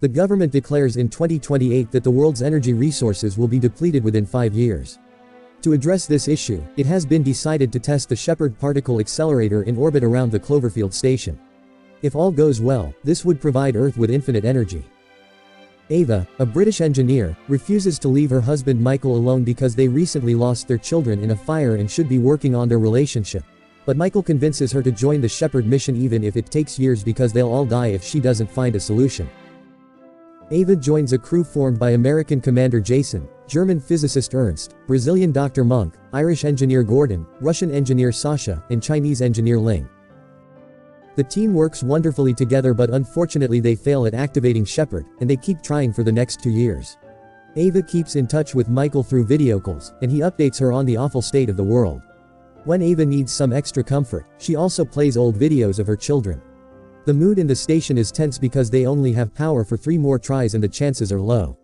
The government declares in 2028 that the world's energy resources will be depleted within 5 years. To address this issue, it has been decided to test the Shepard particle accelerator in orbit around the Cloverfield station. If all goes well, this would provide Earth with infinite energy. Ava, a British engineer, refuses to leave her husband Michael alone because they recently lost their children in a fire and should be working on their relationship. But Michael convinces her to join the Shepard mission even if it takes years because they'll all die if she doesn't find a solution. Ava joins a crew formed by American Commander Jason, German physicist Ernst, Brazilian Dr. Monk, Irish engineer Gordon, Russian engineer Sasha, and Chinese engineer Ling. The team works wonderfully together, but unfortunately they fail at activating Shepard, and they keep trying for the next 2 years. Ava keeps in touch with Michael through video calls, and he updates her on the awful state of the world. When Ava needs some extra comfort, she also plays old videos of her children. The mood in the station is tense because they only have power for 3 more tries and the chances are low.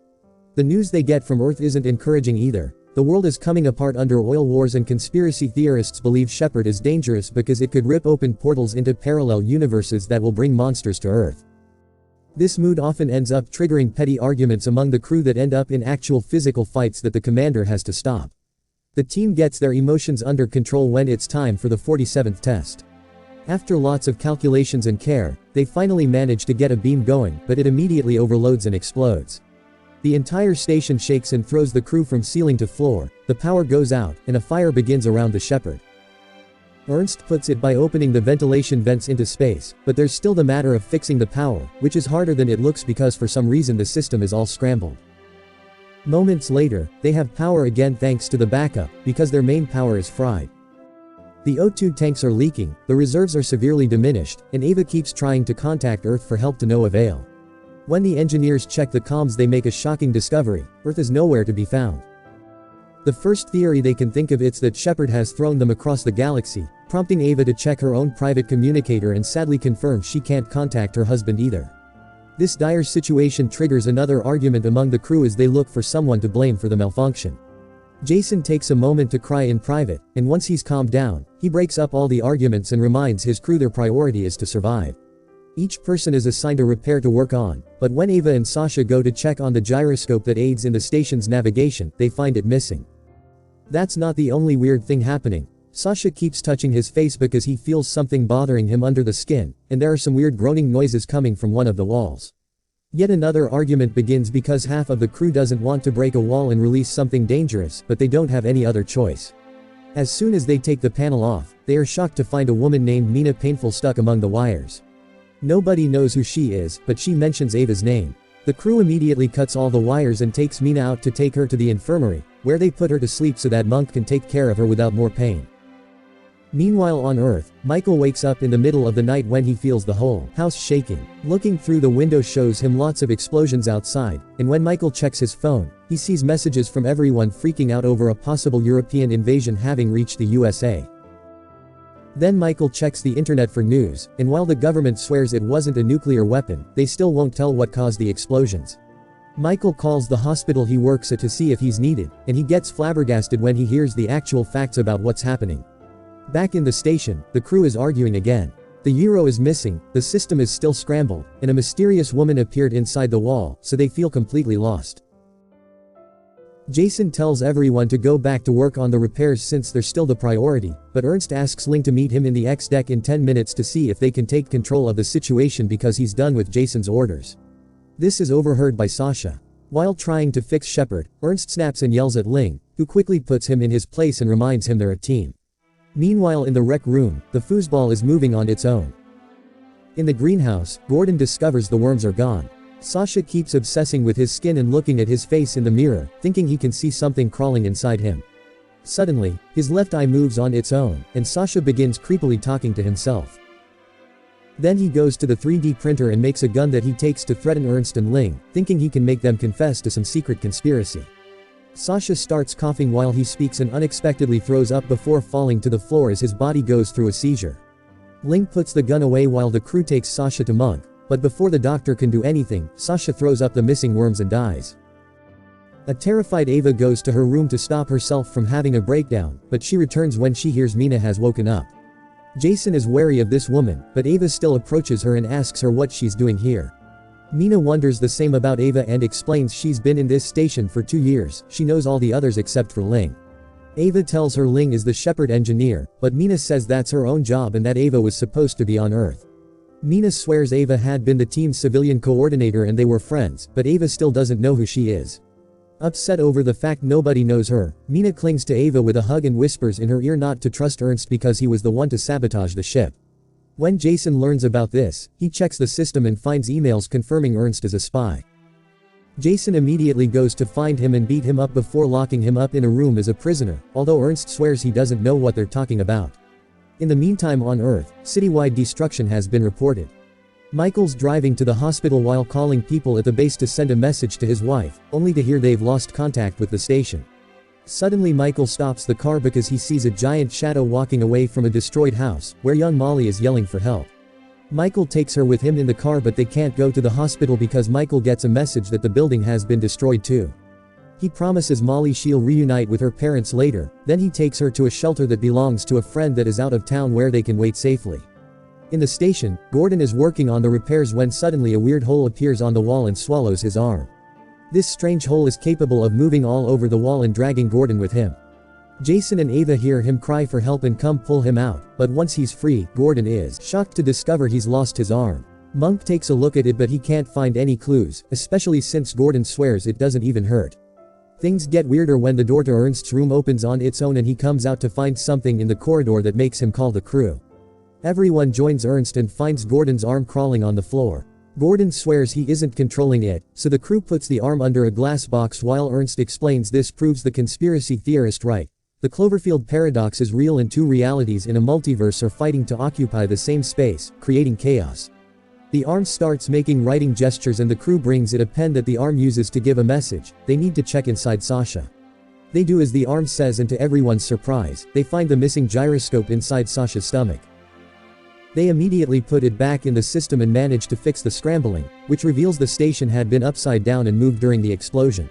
The news they get from Earth isn't encouraging either. The world is coming apart under oil wars, and conspiracy theorists believe Shepard is dangerous because it could rip open portals into parallel universes that will bring monsters to Earth. This mood often ends up triggering petty arguments among the crew that end up in actual physical fights that the commander has to stop. The team gets their emotions under control when it's time for the 47th test. After lots of calculations and care, they finally manage to get a beam going, but it immediately overloads and explodes. The entire station shakes and throws the crew from ceiling to floor, the power goes out, and a fire begins around the Shepard. Ernst puts it by opening the ventilation vents into space, but there's still the matter of fixing the power, which is harder than it looks because for some reason the system is all scrambled. Moments later, they have power again thanks to the backup, because their main power is fried. The O2 tanks are leaking, the reserves are severely diminished, and Ava keeps trying to contact Earth for help to no avail. When the engineers check the comms, they make a shocking discovery: Earth is nowhere to be found. The first theory they can think of is that Shepard has thrown them across the galaxy, prompting Ava to check her own private communicator and sadly confirm she can't contact her husband either. This dire situation triggers another argument among the crew as they look for someone to blame for the malfunction. Jason takes a moment to cry in private, and once he's calmed down, he breaks up all the arguments and reminds his crew their priority is to survive. Each person is assigned a repair to work on, but when Ava and Sasha go to check on the gyroscope that aids in the station's navigation, they find it missing. That's not the only weird thing happening. Sasha keeps touching his face because he feels something bothering him under the skin, and there are some weird groaning noises coming from one of the walls. Yet another argument begins because half of the crew doesn't want to break a wall and release something dangerous, but they don't have any other choice. As soon as they take the panel off, they are shocked to find a woman named Mina painful stuck among the wires. Nobody knows who she is, but she mentions Ava's name. The crew immediately cuts all the wires and takes Mina out to take her to the infirmary, where they put her to sleep so that Monk can take care of her without more pain. Meanwhile on Earth, Michael wakes up in the middle of the night when he feels the whole house shaking. Looking through the window shows him lots of explosions outside, and when Michael checks his phone, he sees messages from everyone freaking out over a possible European invasion having reached the USA. Then Michael checks the internet for news, and while the government swears it wasn't a nuclear weapon, they still won't tell what caused the explosions. Michael calls the hospital he works at to see if he's needed, and he gets flabbergasted when he hears the actual facts about what's happening. Back in the station, the crew is arguing again. The Euro is missing, the system is still scrambled, and a mysterious woman appeared inside the wall, so they feel completely lost. Jason tells everyone to go back to work on the repairs since they're still the priority, but Ernst asks Ling to meet him in the X-deck in 10 minutes to see if they can take control of the situation because he's done with Jason's orders. This is overheard by Sasha. While trying to fix Shepard, Ernst snaps and yells at Ling, who quickly puts him in his place and reminds him they're a team. Meanwhile in the rec room, the foosball is moving on its own. In the greenhouse, Gordon discovers the worms are gone. Sasha keeps obsessing with his skin and looking at his face in the mirror, thinking he can see something crawling inside him. Suddenly, his left eye moves on its own, and Sasha begins creepily talking to himself. Then he goes to the 3D printer and makes a gun that he takes to threaten Ernst and Ling, thinking he can make them confess to some secret conspiracy. Sasha starts coughing while he speaks and unexpectedly throws up before falling to the floor as his body goes through a seizure. Ling puts the gun away while the crew takes Sasha to Monk, but before the doctor can do anything, Sasha throws up the missing worms and dies. A terrified Ava goes to her room to stop herself from having a breakdown, but she returns when she hears Mina has woken up. Jason is wary of this woman, but Ava still approaches her and asks her what she's doing here. Mina wonders the same about Ava and explains she's been in this station for 2 years, she knows all the others except for Ling. Ava tells her Ling is the Shepherd engineer, but Mina says that's her own job and that Ava was supposed to be on Earth. Mina swears Ava had been the team's civilian coordinator and they were friends, but Ava still doesn't know who she is. Upset over the fact nobody knows her, Mina clings to Ava with a hug and whispers in her ear not to trust Ernst because he was the one to sabotage the ship. When Jason learns about this, he checks the system and finds emails confirming Ernst is a spy. Jason immediately goes to find him and beat him up before locking him up in a room as a prisoner, although Ernst swears he doesn't know what they're talking about. In the meantime on Earth, citywide destruction has been reported. Michael's driving to the hospital while calling people at the base to send a message to his wife, only to hear they've lost contact with the station. Suddenly Michael stops the car because he sees a giant shadow walking away from a destroyed house, where young Molly is yelling for help. Michael takes her with him in the car but they can't go to the hospital because Michael gets a message that the building has been destroyed too. He promises Molly she'll reunite with her parents later, then he takes her to a shelter that belongs to a friend that is out of town where they can wait safely. In the station, Gordon is working on the repairs when suddenly a weird hole appears on the wall and swallows his arm. This strange hole is capable of moving all over the wall and dragging Gordon with him. Jason and Ava hear him cry for help and come pull him out, but once he's free, Gordon is shocked to discover he's lost his arm. Monk takes a look at it but he can't find any clues, especially since Gordon swears it doesn't even hurt. Things get weirder when the door to Ernst's room opens on its own and he comes out to find something in the corridor that makes him call the crew. Everyone joins Ernst and finds Gordon's arm crawling on the floor. Gordon swears he isn't controlling it, so the crew puts the arm under a glass box while Ernst explains this proves the conspiracy theorist right. The Cloverfield paradox is real and two realities in a multiverse are fighting to occupy the same space, creating chaos. The arm starts making writing gestures and the crew brings it a pen that the arm uses to give a message. They need to check inside Sasha. They do as the arm says and to everyone's surprise, they find the missing gyroscope inside Sasha's stomach. They immediately put it back in the system and manage to fix the scrambling, which reveals the station had been upside down and moved during the explosion.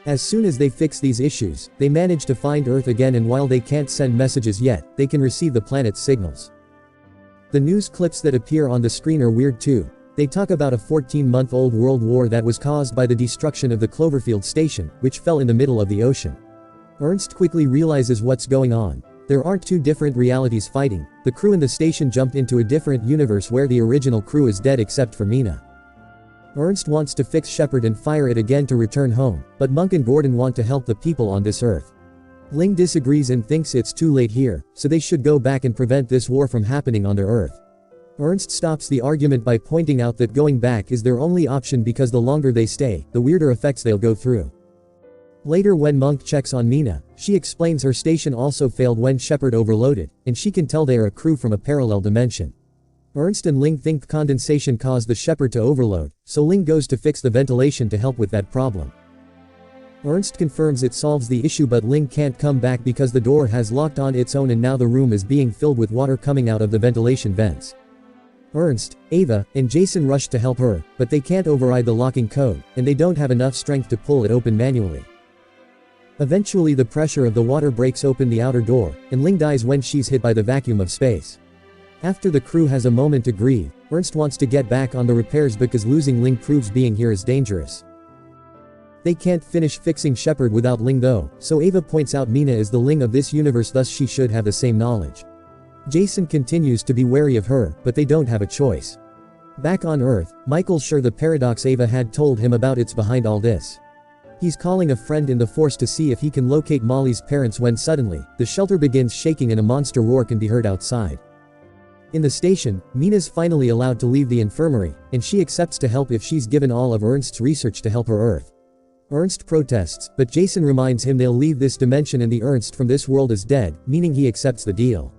As soon as they fix these issues, they manage to find Earth again and while they can't send messages yet, they can receive the planet's signals. The news clips that appear on the screen are weird too. They talk about a 14-month-old world war that was caused by the destruction of the Cloverfield station, which fell in the middle of the ocean. Ernst quickly realizes what's going on. There aren't two different realities fighting, the crew in the station jumped into a different universe where the original crew is dead except for Mina. Ernst wants to fix Shepard and fire it again to return home, but Monk and Gordon want to help the people on this Earth. Ling disagrees and thinks it's too late here, so they should go back and prevent this war from happening on their Earth. Ernst stops the argument by pointing out that going back is their only option because the longer they stay, the weirder effects they'll go through. Later when Monk checks on Mina, she explains her station also failed when Shepard overloaded, and she can tell they are a crew from a parallel dimension. Ernst and Ling think condensation caused the Shepard to overload, so Ling goes to fix the ventilation to help with that problem. Ernst confirms it solves the issue but Ling can't come back because the door has locked on its own and now the room is being filled with water coming out of the ventilation vents. Ernst, Ava, and Jason rush to help her, but they can't override the locking code, and they don't have enough strength to pull it open manually. Eventually the pressure of the water breaks open the outer door, and Ling dies when she's hit by the vacuum of space. After the crew has a moment to grieve, Ernst wants to get back on the repairs because losing Ling proves being here is dangerous. They can't finish fixing Shepard without Ling though, so Ava points out Mina is the Ling of this universe thus she should have the same knowledge. Jason continues to be wary of her, but they don't have a choice. Back on Earth, Michael's sure the paradox Ava had told him about is behind all this. He's calling a friend in the Force to see if he can locate Molly's parents when suddenly, the shelter begins shaking and a monster roar can be heard outside. In the station, Mina's finally allowed to leave the infirmary, and she accepts to help if she's given all of Ernst's research to help her Earth. Ernst protests, but Jason reminds him they'll leave this dimension and the Ernst from this world is dead, meaning he accepts the deal.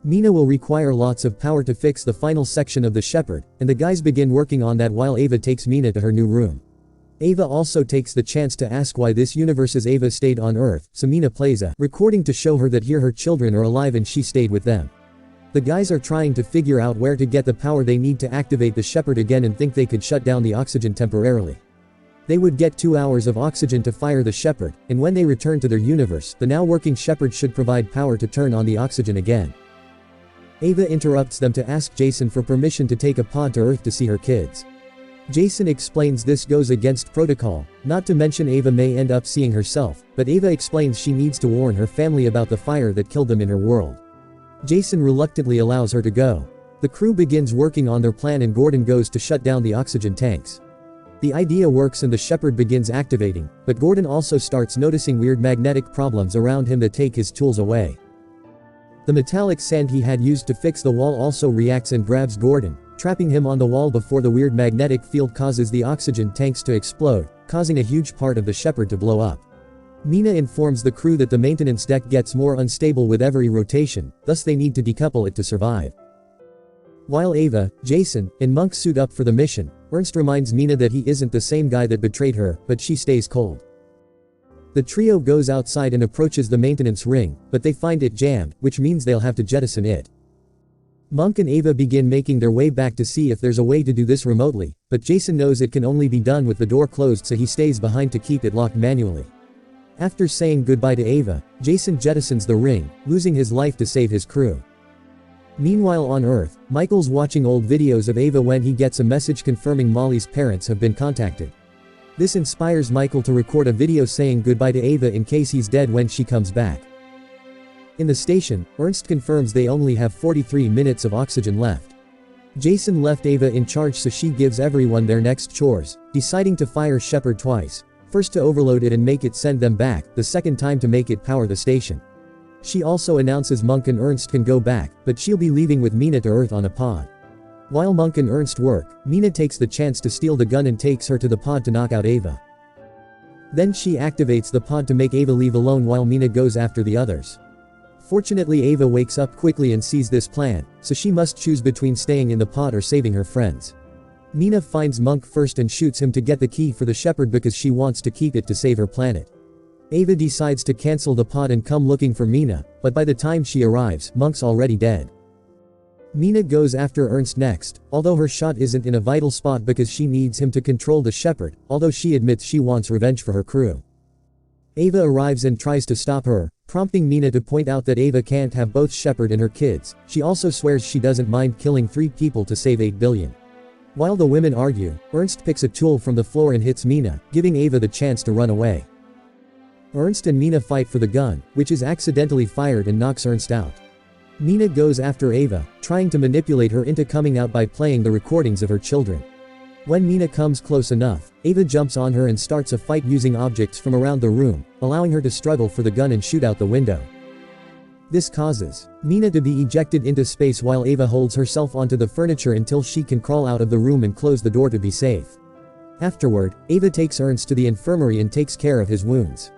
Mina will require lots of power to fix the final section of the Shepard, and the guys begin working on that while Ava takes Mina to her new room. Ava also takes the chance to ask why this universe's Ava stayed on Earth, so Mina plays a recording to show her that here her children are alive and she stayed with them. The guys are trying to figure out where to get the power they need to activate the Shepard again and think they could shut down the oxygen temporarily. They would get 2 hours of oxygen to fire the Shepard, and when they return to their universe, the now working Shepard should provide power to turn on the oxygen again. Ava interrupts them to ask Jason for permission to take a pod to Earth to see her kids. Jason explains this goes against protocol, not to mention Ava may end up seeing herself, but Ava explains she needs to warn her family about the fire that killed them in her world. Jason reluctantly allows her to go. The crew begins working on their plan and Gordon goes to shut down the oxygen tanks. The idea works and the Shepherd begins activating, but Gordon also starts noticing weird magnetic problems around him that take his tools away. The metallic sand he had used to fix the wall also reacts and grabs Gordon, trapping him on the wall before the weird magnetic field causes the oxygen tanks to explode, causing a huge part of the Shepherd to blow up. Mina informs the crew that the maintenance deck gets more unstable with every rotation, thus they need to decouple it to survive. While Ava, Jason, and Monk suit up for the mission, Ernst reminds Mina that he isn't the same guy that betrayed her, but she stays cold. The trio goes outside and approaches the maintenance ring, but they find it jammed, which means they'll have to jettison it. Monk and Ava begin making their way back to see if there's a way to do this remotely, but Jason knows it can only be done with the door closed, so he stays behind to keep it locked manually. After saying goodbye to Ava, Jason jettisons the ring, losing his life to save his crew. Meanwhile on Earth, Michael's watching old videos of Ava when he gets a message confirming Molly's parents have been contacted. This inspires Michael to record a video saying goodbye to Ava in case he's dead when she comes back. In the station, Ernst confirms they only have 43 minutes of oxygen left. Jason left Ava in charge so she gives everyone their next chores, deciding to fire Shepherd twice. First to overload it and make it send them back, the second time to make it power the station. She also announces Monk and Ernst can go back, but she'll be leaving with Mina to Earth on a pod. While Monk and Ernst work, Mina takes the chance to steal the gun and takes her to the pod to knock out Ava. Then she activates the pod to make Ava leave alone while Mina goes after the others. Fortunately Ava wakes up quickly and sees this plan, so she must choose between staying in the pod or saving her friends. Mina finds Monk first and shoots him to get the key for the Shepherd because she wants to keep it to save her planet. Ava decides to cancel the pod and come looking for Mina, but by the time she arrives, Monk's already dead. Mina goes after Ernst next, although her shot isn't in a vital spot because she needs him to control the Shepherd, although she admits she wants revenge for her crew. Ava arrives and tries to stop her, prompting Mina to point out that Ava can't have both Shepherd and her kids. She also swears she doesn't mind killing 3 people to save 8 billion. While the women argue, Ernst picks a tool from the floor and hits Mina, giving Ava the chance to run away. Ernst and Mina fight for the gun, which is accidentally fired and knocks Ernst out. Mina goes after Ava, trying to manipulate her into coming out by playing the recordings of her children. When Mina comes close enough, Ava jumps on her and starts a fight using objects from around the room, allowing her to struggle for the gun and shoot out the window. This causes Mina to be ejected into space while Ava holds herself onto the furniture until she can crawl out of the room and close the door to be safe. Afterward, Ava takes Ernst to the infirmary and takes care of his wounds.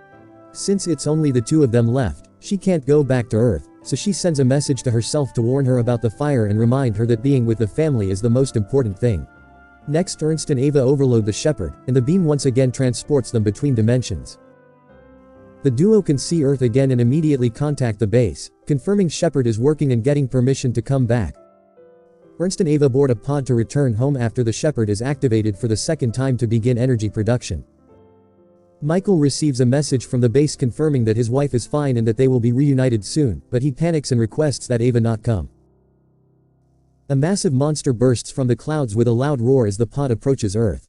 Since it's only the 2 of them left, she can't go back to Earth, so she sends a message to herself to warn her about the fire and remind her that being with the family is the most important thing. Next Ernst and Ava overload the Shepherd, and the beam once again transports them between dimensions. The duo can see Earth again and immediately contact the base, confirming Shepherd is working and getting permission to come back. Ernst and Ava board a pod to return home after the Shepherd is activated for the second time to begin energy production. Michael receives a message from the base confirming that his wife is fine and that they will be reunited soon, but he panics and requests that Ava not come. A massive monster bursts from the clouds with a loud roar as the pod approaches Earth.